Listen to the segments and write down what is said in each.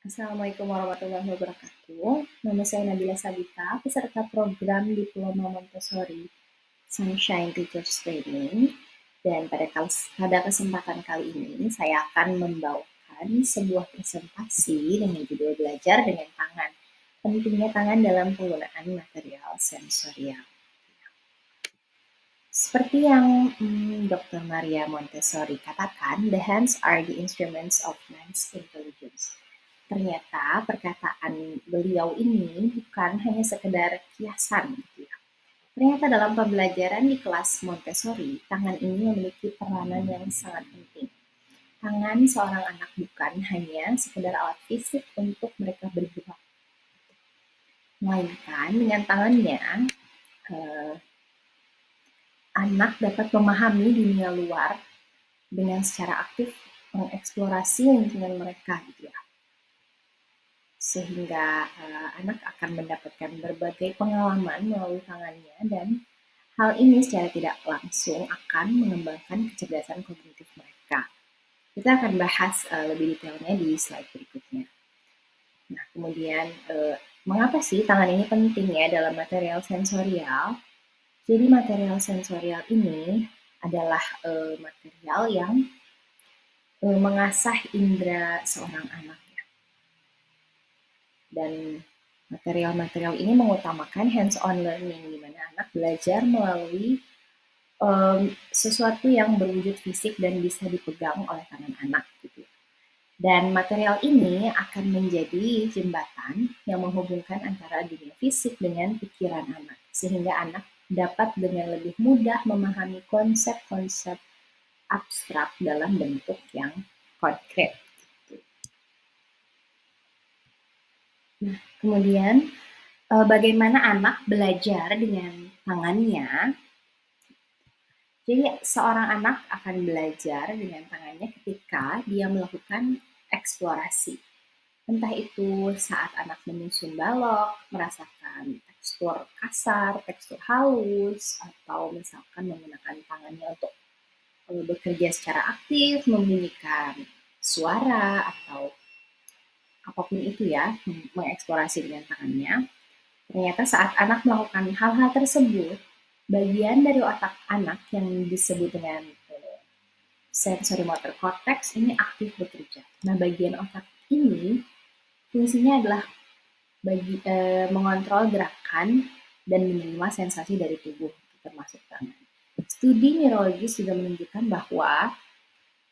Assalamualaikum warahmatullahi wabarakatuh. Nama saya Nabila Sabita, peserta program Diploma Montessori Sunshine Teachers Training. Dan pada kesempatan kali ini, saya akan membawakan sebuah presentasi dengan judul Belajar dengan Tangan. Pentingnya tangan dalam penggunaan material sensorial. Seperti yang Dr. Maria Montessori katakan, the hands are the instruments of man's intelligence. Ternyata perkataan beliau ini bukan hanya sekedar kiasan gitu ya. Ternyata dalam pembelajaran di kelas Montessori, tangan ini memiliki peranan yang sangat penting. Tangan seorang anak bukan hanya sekedar alat fisik untuk mereka bergerak, melainkan dengan tangannya anak dapat memahami dunia luar dengan secara aktif mengeksplorasi lingkungan mereka gitu ya. Sehingga anak akan mendapatkan berbagai pengalaman melalui tangannya dan hal ini secara tidak langsung akan mengembangkan kecerdasan kognitif mereka. Kita akan bahas lebih detailnya di slide berikutnya. Nah, kemudian mengapa sih tangan ini penting ya dalam material sensorial? Jadi material sensorial ini adalah material yang mengasah indera seorang anak. Dan material-material ini mengutamakan hands-on learning, di mana anak belajar melalui sesuatu yang berwujud fisik dan bisa dipegang oleh tangan anak gitu. Dan material ini akan menjadi jembatan yang menghubungkan antara dunia fisik dengan pikiran anak, sehingga anak dapat dengan lebih mudah memahami konsep-konsep abstrak dalam bentuk yang konkret. Nah, kemudian bagaimana anak belajar dengan tangannya. Jadi seorang anak akan belajar dengan tangannya ketika dia melakukan eksplorasi. Entah itu saat anak menyusun balok, merasakan tekstur kasar, tekstur halus, atau misalkan menggunakan tangannya untuk bekerja secara aktif, membunyikan suara, atau apapun itu ya, mengeksplorasi dengan tangannya. Ternyata saat anak melakukan hal-hal tersebut, bagian dari otak anak yang disebut dengan sensory motor cortex ini aktif bekerja. Nah, bagian otak ini fungsinya adalah mengontrol gerakan dan menerima sensasi dari tubuh, termasuk tangan. Studi neurologis juga menunjukkan bahwa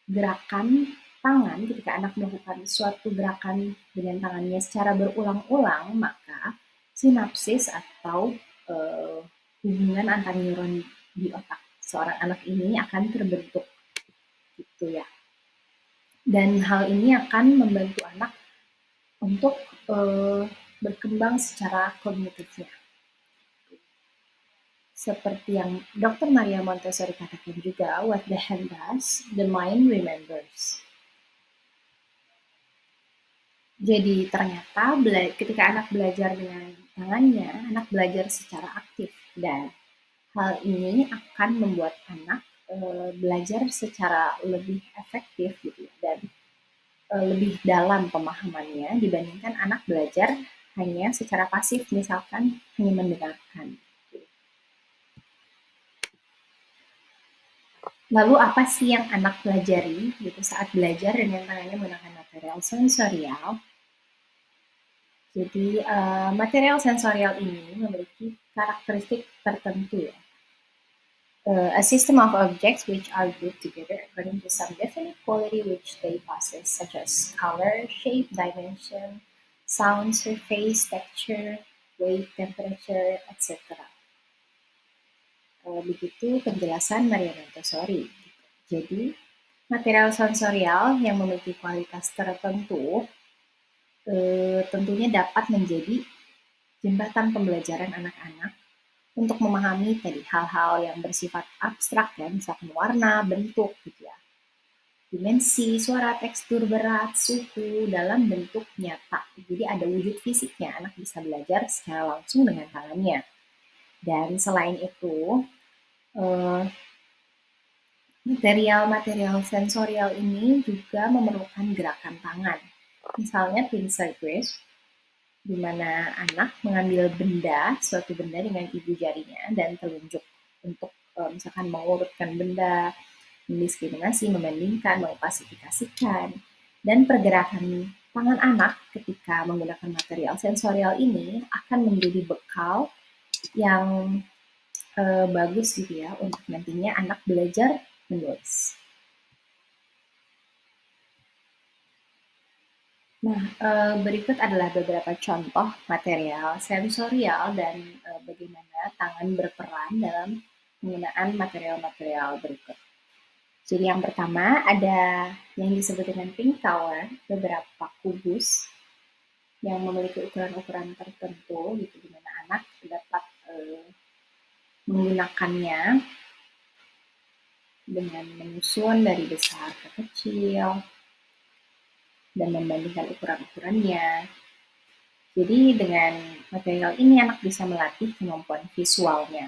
gerakan tangan ketika anak melakukan suatu gerakan dengan tangannya secara berulang-ulang, maka sinapsis atau hubungan antar neuron di otak seorang anak ini akan terbentuk gitu ya. Dan hal ini akan membantu anak untuk berkembang secara kognitifnya. Seperti yang Dr. Maria Montessori katakan juga, what the hand does, the mind remembers. Jadi ternyata ketika anak belajar dengan tangannya, anak belajar secara aktif dan hal ini akan membuat anak belajar secara lebih efektif gitu ya, dan lebih dalam pemahamannya dibandingkan anak belajar hanya secara pasif, misalkan hanya mendengarkan. Lalu apa sih yang anak pelajari gitu saat belajar dengan tangannya menggunakan material sensorial? Jadi material sensorial ini memiliki karakteristik tertentu ya. A system of objects which are grouped together according to some definite quality which they possess, such as color, shape, dimension, sound, surface, texture, weight, temperature, etc. Begitu penjelasan Maria Montessori. Jadi, material sensorial yang memiliki kualitas tertentu tentunya dapat menjadi jembatan pembelajaran anak-anak untuk memahami tadi hal-hal yang bersifat abstrak ya, misalkan warna, bentuk gitu ya, dimensi, suara, tekstur, berat, suhu dalam bentuk nyata. Jadi ada wujud fisiknya, anak bisa belajar secara langsung dengan tangannya. Dan selain itu, material-material sensorial ini juga memerlukan gerakan tangan. Misalnya pincer grasp, di mana anak mengambil benda, suatu benda dengan ibu jarinya dan telunjuk untuk misalkan mengurutkan benda, mendiskriminasi, membandingkan, mengklasifikasikan, dan pergerakan tangan anak ketika menggunakan material sensorial ini akan menjadi bekal yang bagus gitu ya untuk nantinya anak belajar menulis. Nah, berikut adalah beberapa contoh material sensorial dan bagaimana tangan berperan dalam penggunaan material-material berikut. Jadi yang pertama ada yang disebut dengan pink tower, beberapa kubus yang memiliki ukuran-ukuran tertentu gitu, di mana anak dapat menggunakannya dengan menyusun dari besar ke kecil dan membandingkan ukuran-ukurannya. Jadi dengan material ini anak bisa melatih kemampuan visualnya.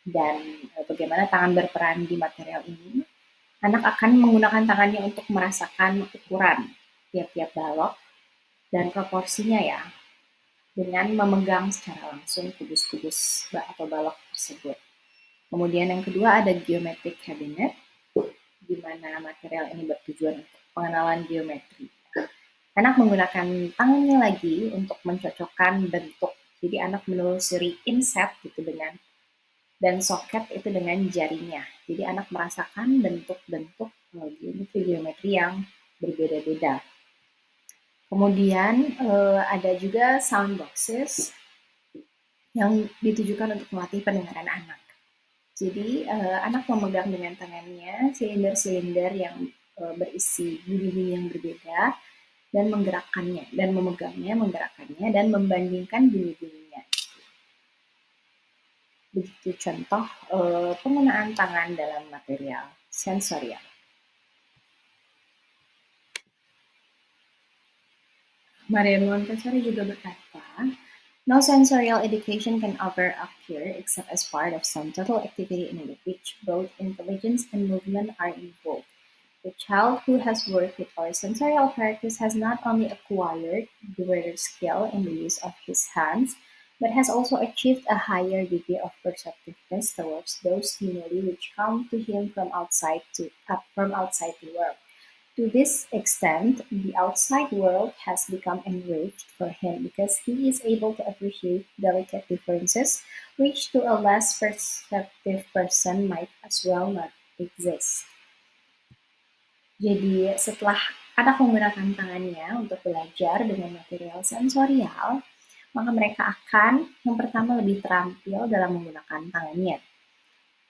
Dan bagaimana tangan berperan di material ini, anak akan menggunakan tangannya untuk merasakan ukuran tiap-tiap balok dan proporsinya ya, dengan memegang secara langsung kubus-kubus atau balok tersebut. Kemudian yang kedua ada geometric cabinet, di mana material ini bertujuan untuk pengenalan geometri. Anak menggunakan tangannya lagi untuk mencocokkan bentuk. Jadi anak menelusuri inset gitu dengan dan soket itu dengan jarinya. Jadi anak merasakan bentuk-bentuk geometri yang berbeda-beda. Kemudian ada juga sound boxes yang ditujukan untuk melatih pendengaran anak. Jadi anak memegang dengan tangannya silinder-silinder yang berisi bunyi-bunyi yang berbeda dan menggerakkannya dan memegangnya, menggerakkannya dan membandingkan bunyi-bunyinya. Begitu contoh penggunaan tangan dalam material sensorial. Marian Montessori juga berkata, no sensorial education can ever occur except as part of some total activity in which both intelligence and movement are involved. The child who has worked with our sensorial practice has not only acquired greater skill in the use of his hands, but has also achieved a higher degree of perceptiveness towards those stimuli which come to him from outside the world. To this extent, the outside world has become enriched for him because he is able to appreciate delicate differences which to a less perceptive person might as well not exist. Jadi setelah anak menggunakan tangannya untuk belajar dengan material sensorial, maka mereka akan yang pertama lebih terampil dalam menggunakan tangannya.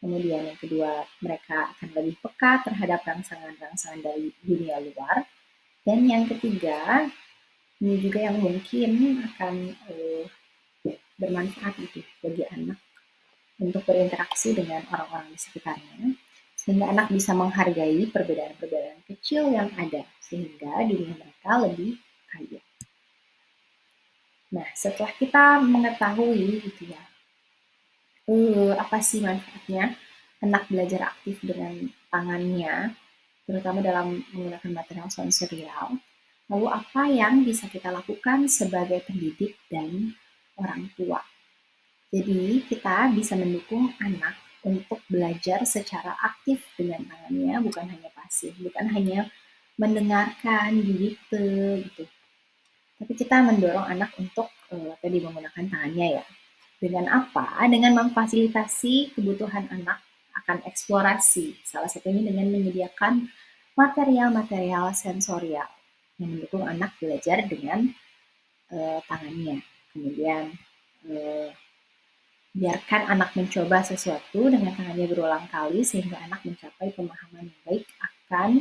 Kemudian yang kedua, mereka akan lebih peka terhadap rangsangan-rangsangan dari dunia luar. Dan yang ketiga, ini juga yang mungkin akan bermanfaat gitu bagi anak untuk berinteraksi dengan orang-orang di sekitarnya, sehingga anak bisa menghargai perbedaan-perbedaan kecil yang ada, sehingga dunia mereka lebih kaya. Nah, setelah kita mengetahui gitu ya, apa sih manfaatnya anak belajar aktif dengan tangannya, terutama dalam menggunakan material sensorial. Lalu apa yang bisa kita lakukan sebagai pendidik dan orang tua? Jadi kita bisa mendukung anak untuk belajar secara aktif dengan tangannya, bukan hanya pasif, bukan hanya mendengarkan, didikte gitu. Tapi kita mendorong anak untuk tadi menggunakan tangannya ya. Dengan apa? Dengan memfasilitasi kebutuhan anak akan eksplorasi. Salah satunya dengan menyediakan material-material sensorial yang mendukung anak belajar dengan tangannya. Kemudian biarkan anak mencoba sesuatu dengan tangannya berulang kali sehingga anak mencapai pemahaman yang baik akan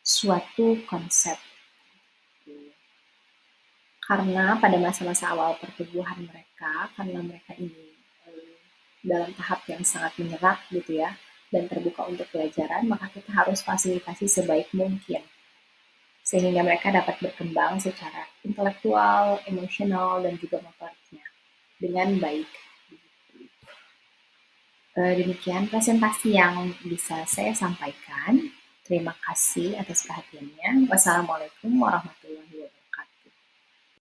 suatu konsep. Karena pada masa-masa awal pertumbuhan mereka, karena mereka ini dalam tahap yang sangat menyerap gitu ya, dan terbuka untuk pelajaran, maka kita harus fasilitasi sebaik mungkin. Sehingga mereka dapat berkembang secara intelektual, emosional, dan juga motoriknya dengan baik. Demikian presentasi yang bisa saya sampaikan. Terima kasih atas perhatiannya. Wassalamualaikum warahmatullahi wabarakatuh.